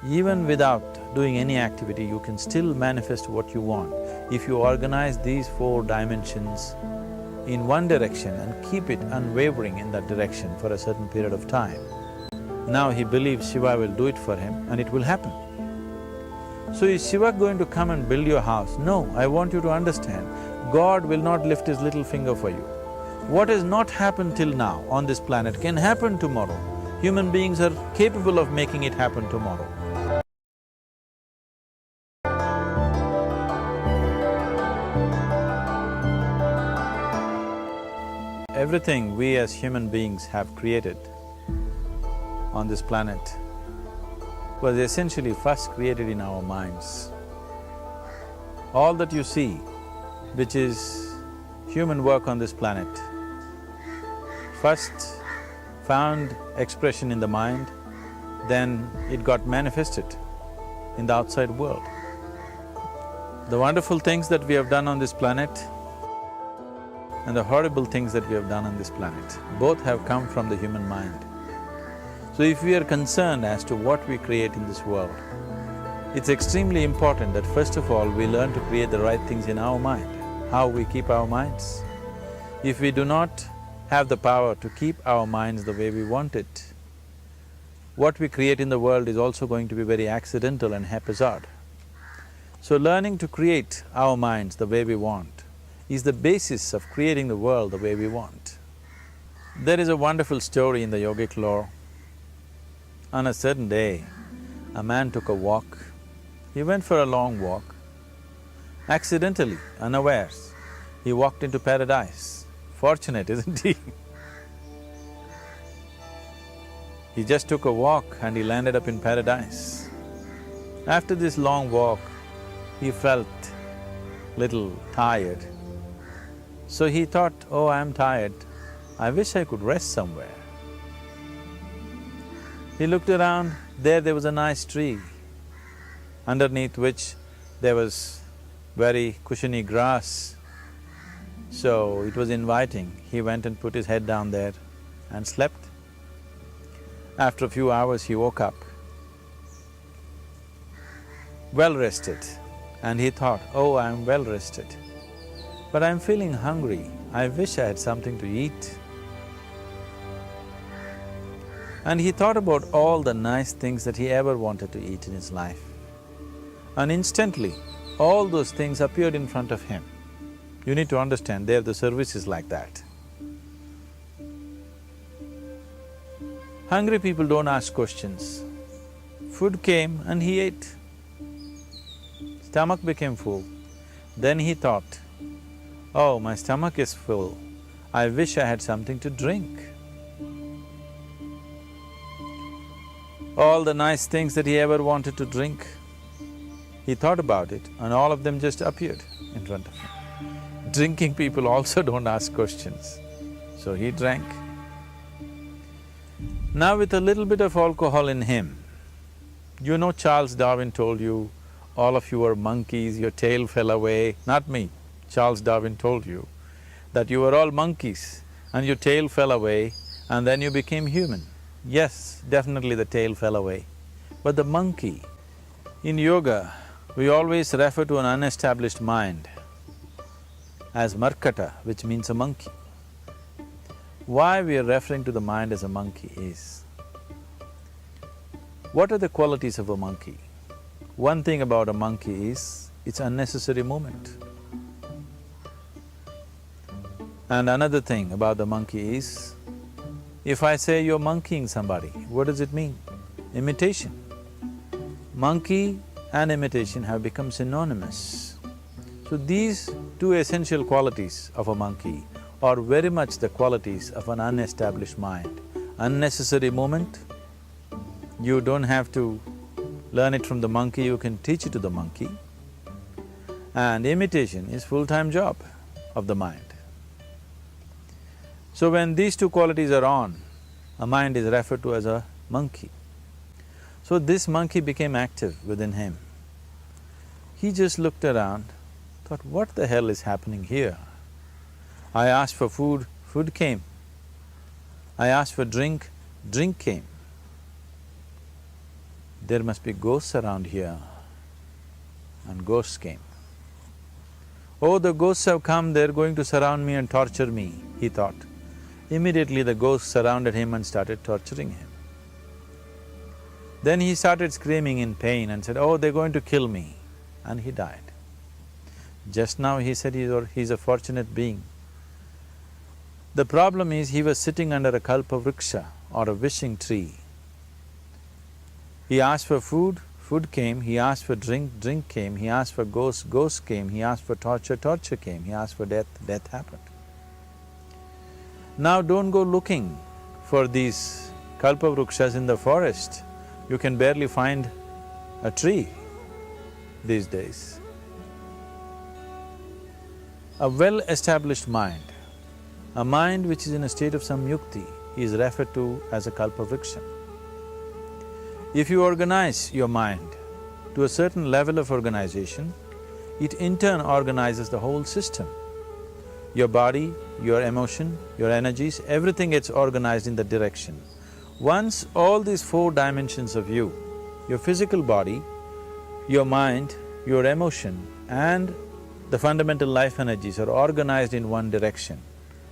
Even without doing any activity, you can still manifest what you want if you organize these 4 dimensions in one direction and keep it unwavering in that direction for a certain period of time. Now he believes Shiva will do it for him and it will happen. So is Shiva going to come and build your house? No, I want you to understand, God will not lift his little finger for you. What has not happened till now on this planet can happen tomorrow. Human beings are capable of making it happen tomorrow. Everything we as human beings have created on this planet was essentially first created in our minds. All that you see, which is human work on this planet, first found expression in the mind, then it got manifested in the outside world. The wonderful things that we have done on this planet and the horrible things that we have done on this planet, both have come from the human mind. So if we are concerned as to what we create in this world, it's extremely important that first of all we learn to create the right things in our mind. How we keep our minds? If we do not have the power to keep our minds the way we want it, what we create in the world is also going to be very accidental and haphazard. So learning to create our minds the way we want is the basis of creating the world the way we want. There is a wonderful story in the yogic lore. On a certain day, a man took a walk. He went for a long walk. Accidentally, unawares, he walked into paradise. Fortunate, isn't he? He just took a walk and he landed up in paradise. After this long walk, he felt little tired. So he thought, oh, I'm tired, I wish I could rest somewhere. He looked around, there was a nice tree, underneath which there was very cushiony grass. So it was inviting. He went and put his head down there and slept. After a few hours, he woke up, well rested, and he thought, oh, I'm well rested, but I'm feeling hungry, I wish I had something to eat. And he thought about all the nice things that he ever wanted to eat in his life. And instantly, all those things appeared in front of him. You need to understand, there the service is like that. Hungry people don't ask questions. Food came and he ate. Stomach became full. Then he thought, oh, my stomach is full, I wish I had something to drink. All the nice things that he ever wanted to drink, he thought about it and all of them just appeared in front of him. Drinking people also don't ask questions, so he drank. Now with a little bit of alcohol in him, you know Charles Darwin told you, all of you are monkeys, your tail fell away. Not me, Charles Darwin told you that you were all monkeys and your tail fell away and then you became human. Yes, definitely the tail fell away. But the monkey, in yoga, we always refer to an unestablished mind as markata, which means a monkey. Why we are referring to the mind as a monkey is, what are the qualities of a monkey? One thing about a monkey is, it's unnecessary movement. And another thing about the monkey is, if I say you're monkeying somebody, what does it mean? Imitation. Monkey and imitation have become synonymous. So these two essential qualities of a monkey are very much the qualities of an unestablished mind. Unnecessary movement, you don't have to learn it from the monkey, you can teach it to the monkey. And imitation is full-time job of the mind. So when these two qualities are on, a mind is referred to as a monkey. So this monkey became active within him. He just looked around, thought, what the hell is happening here? I asked for food, food came. I asked for drink, drink came. there must be ghosts around here. And ghosts came. Oh, the ghosts have come, they're going to surround me and torture me, he thought. Immediately the ghosts surrounded him and started torturing him. Then he started screaming in pain and said, oh, they're going to kill me, and he died. Just now he said he's a fortunate being. The problem is he was sitting under a Kalpavriksha or a wishing tree. He asked for food, food came, he asked for drink, drink came, he asked for ghosts, ghosts came, he asked for torture, torture came, he asked for death, death happened. Now don't go looking for these Kalpavrikshas in the forest. You can barely find a tree these days. A well-established mind, a mind which is in a state of samyukti, is referred to as a Kalpavriksha. If you organize your mind to a certain level of organization, it in turn organizes the whole system. Your body, your emotion, your energies, everything gets organized in that direction. Once all these four dimensions of you, your physical body, your mind, your emotion and the fundamental life energies are organized in one direction,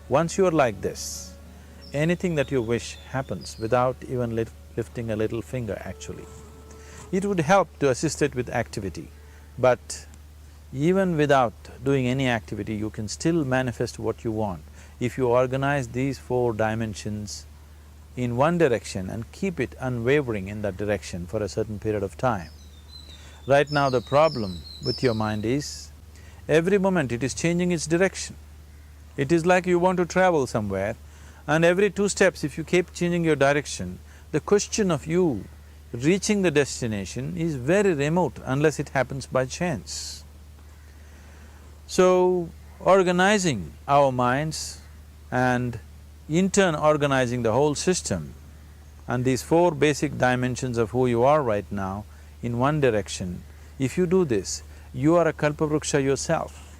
once you are like this, anything that you wish happens without even lifting a little finger actually. It would help to assist it with activity, but even without doing any activity, you can still manifest what you want if you organize these four dimensions in one direction and keep it unwavering in that direction for a certain period of time. Right now the problem with your mind is, every moment it is changing its direction. It is like you want to travel somewhere and every 2 steps if you keep changing your direction, the question of you reaching the destination is very remote unless it happens by chance. So, organizing our minds and in turn organizing the whole system and these four basic dimensions of who you are right now in one direction, if you do this, you are a Kalpavriksha yourself.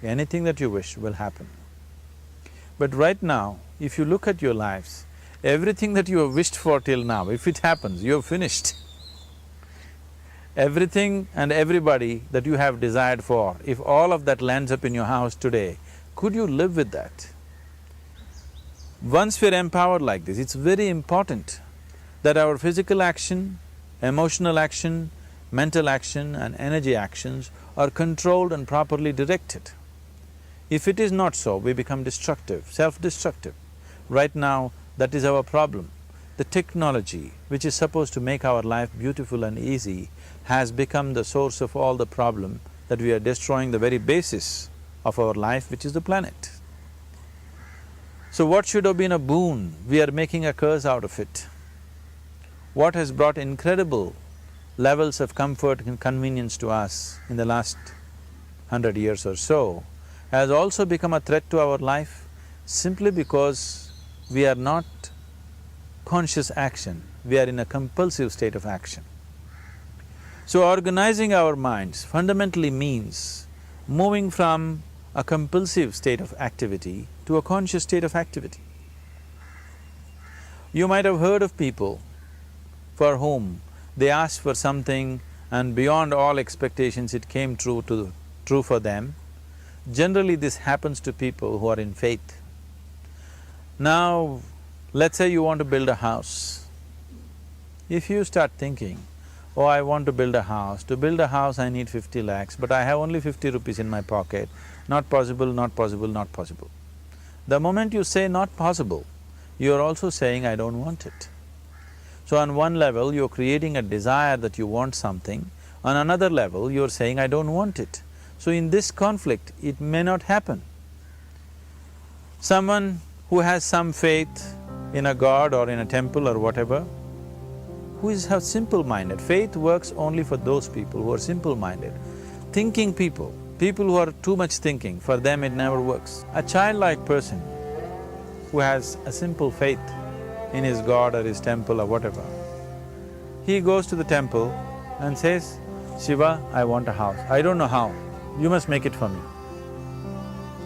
Anything that you wish will happen. But right now, if you look at your lives, everything that you have wished for till now, if it happens, you have finished. Everything and everybody that you have desired for, if all of that lands up in your house today, could you live with that? Once we're empowered like this, it's very important that our physical action, emotional action, mental action and energy actions are controlled and properly directed. If it is not so, we become destructive, self-destructive. Right now, that is our problem. The technology, which is supposed to make our life beautiful and easy, has become the source of all the problem that we are destroying the very basis of our life, which is the planet. So what should have been a boon, we are making a curse out of it. What has brought incredible levels of comfort and convenience to us in the last 100 years or so has also become a threat to our life simply because we are not conscious action, we are in a compulsive state of action. So organizing our minds fundamentally means moving from a compulsive state of activity to a conscious state of activity. You might have heard of people for whom they asked for something and beyond all expectations it came true for them. Generally this happens to people who are in faith. Now, let's say you want to build a house. If you start thinking, oh, I want to build a house, to build a house I need 50 lakhs, but I have only 50 rupees in my pocket, not possible, not possible, not possible. The moment you say not possible, you are also saying, I don't want it. So on one level, you're creating a desire that you want something, on another level, you're saying, I don't want it. So in this conflict, it may not happen. Someone who has some faith in a god or in a temple or whatever, who is simple-minded, faith works only for those people who are simple-minded. Thinking people, people who are too much thinking, for them it never works. A childlike person who has a simple faith in his god or his temple or whatever, he goes to the temple and says, Shiva, I want a house. I don't know how, you must make it for me.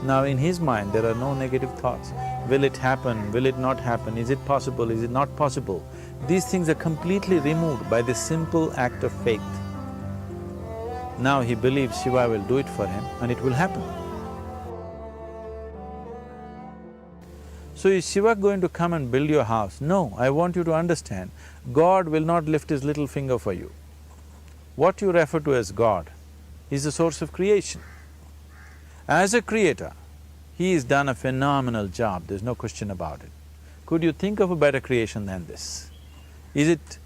Now in his mind there are no negative thoughts. will it happen, will it not happen, is it possible, is it not possible, these things are completely removed by this simple act of faith. Now he believes Shiva will do it for him and it will happen. So is Shiva going to come and build your house? No, I want you to understand, God will not lift his little finger for you. What you refer to as God is the source of creation. As a creator, he has done a phenomenal job, there's no question about it. Could you think of a better creation than this? Is it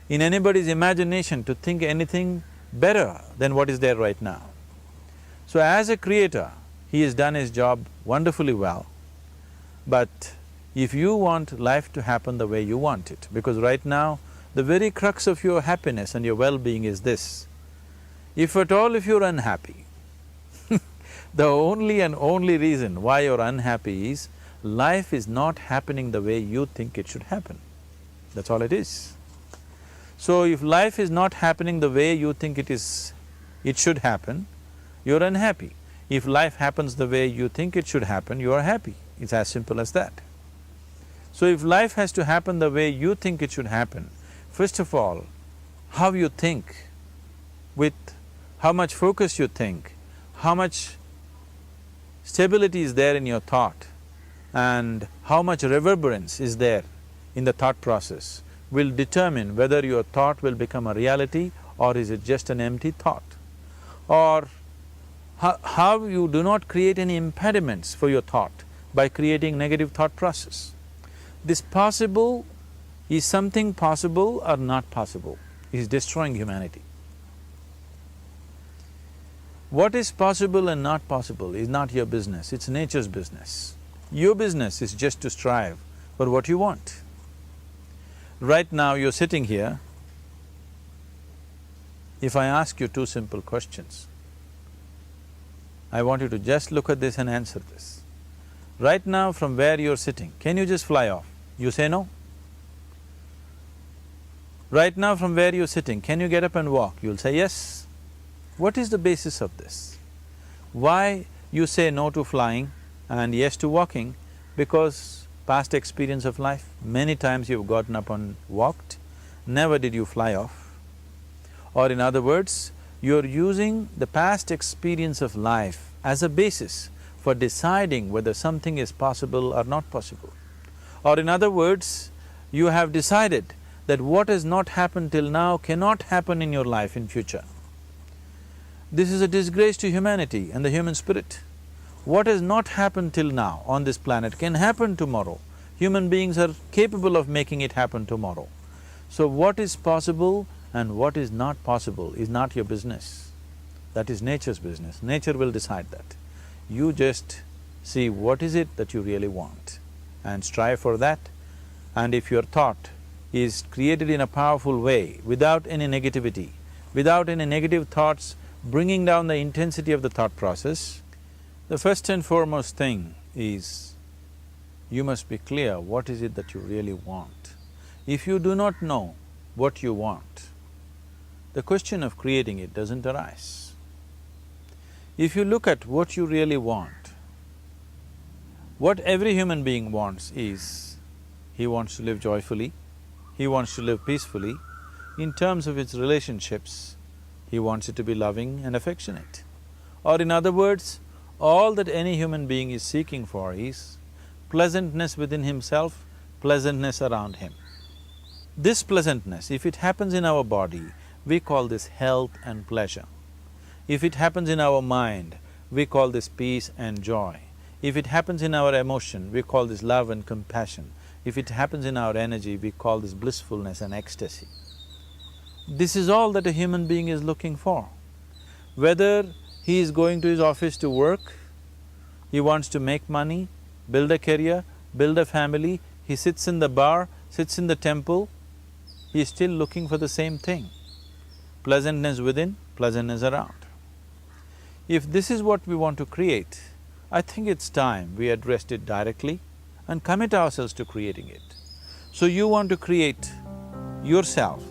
in anybody's imagination to think anything better than what is there right now? So as a creator, he has done his job wonderfully well. But if you want life to happen the way you want it, because right now, the very crux of your happiness and your well-being is this. If at all if you're unhappy, the only and only reason why you're unhappy is life is not happening the way you think it should happen. That's all it is. So if life is not happening the way you think it should happen, you're unhappy. If life happens the way you think it should happen, you are happy. It's as simple as that. So if life has to happen the way you think it should happen, first of all, how you think, with how much focus you think, how much stability is there in your thought, and how much reverberance is there in the thought process will determine whether your thought will become a reality or is it just an empty thought. Or how you do not create any impediments for your thought by creating negative thought process. This possible, is something possible or not possible, is destroying humanity. What is possible and not possible is not your business, it's nature's business. Your business is just to strive for what you want. Right now you're sitting here, if I ask you two simple questions, I want you to just look at this and answer this. Right now from where you're sitting, can you just fly off? You say no. Right now from where you're sitting, can you get up and walk? You'll say yes. What is the basis of this? Why you say no to flying and yes to walking? Because past experience of life, many times you've gotten up and walked, never did you fly off. Or in other words, you're using the past experience of life as a basis for deciding whether something is possible or not possible. Or in other words, you have decided that what has not happened till now cannot happen in your life in future. This is a disgrace to humanity and the human spirit. What has not happened till now on this planet can happen tomorrow. Human beings are capable of making it happen tomorrow. So what is possible and what is not possible is not your business. That is nature's business. Nature will decide that. You just see what is it that you really want and strive for that. And if your thought is created in a powerful way, without any negativity, without any negative thoughts bringing down the intensity of the thought process, the first and foremost thing is you must be clear what is it that you really want. If you do not know what you want, the question of creating it doesn't arise. If you look at what you really want, what every human being wants is, he wants to live joyfully, he wants to live peacefully. In terms of its relationships, he wants it to be loving and affectionate. Or in other words, all that any human being is seeking for is pleasantness within himself, pleasantness around him. This pleasantness, if it happens in our body, we call this health and pleasure. If it happens in our mind, we call this peace and joy. If it happens in our emotion, we call this love and compassion. If it happens in our energy, we call this blissfulness and ecstasy. This is all that a human being is looking for. Whether he is going to his office to work, he wants to make money, build a career, build a family, he sits in the bar, sits in the temple, he is still looking for the same thing. Pleasantness within, pleasantness around. If this is what we want to create, I think it's time we addressed it directly and commit ourselves to creating it. So you want to create yourself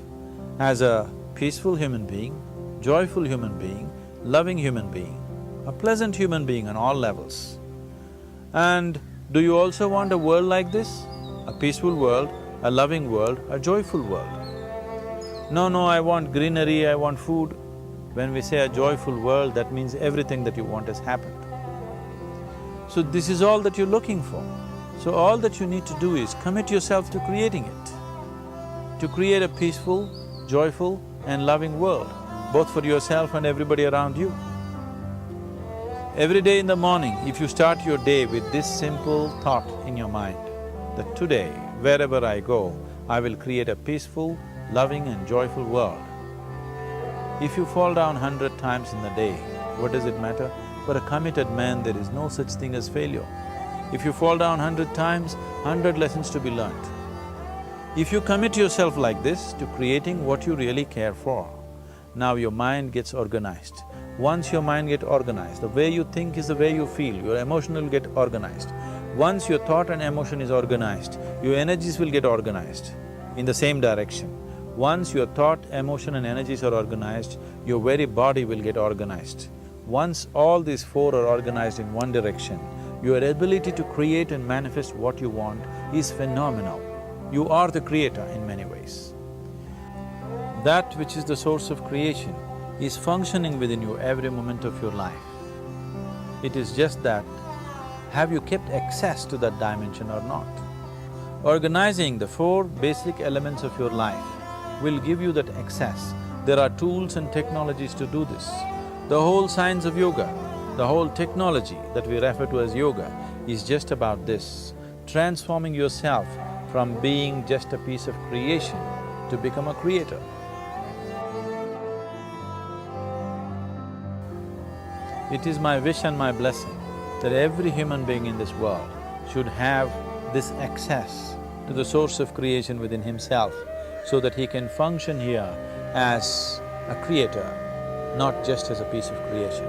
as a peaceful human being, joyful human being, loving human being, a pleasant human being on all levels. And Do you also want a world like this? A peaceful world, a loving world, a joyful world? No, no, I want greenery, I want food. When we say a joyful world, that means everything that you want has happened. So this is all that you're looking for. So all that you need to do is commit yourself to creating it, to create a peaceful, joyful and loving world, both for yourself and everybody around you. Every day in the morning, if you start your day with this simple thought in your mind, that today, wherever I go, I will create a peaceful, loving and joyful world. If you fall down 100 times in the day, what does it matter? For a committed man, there is no such thing as failure. If you fall down 100 times, 100 lessons to be learnt. If you commit yourself like this to creating what you really care for, now your mind gets organized. Once your mind gets organized, the way you think is the way you feel, your emotion will get organized. Once your thought and emotion is organized, your energies will get organized in the same direction. Once your thought, emotion and energies are organized, your very body will get organized. Once all these four are organized in one direction, your ability to create and manifest what you want is phenomenal. You are the creator in many ways. That which is the source of creation is functioning within you every moment of your life. It is just that, have you kept access to that dimension or not? Organizing the four basic elements of your life will give you that access. There are tools and technologies to do this. The whole science of yoga, the whole technology that we refer to as yoga is just about this, transforming yourself from being just a piece of creation to become a creator. It is my wish and my blessing that every human being in this world should have this access to the source of creation within himself so that he can function here as a creator, not just as a piece of creation.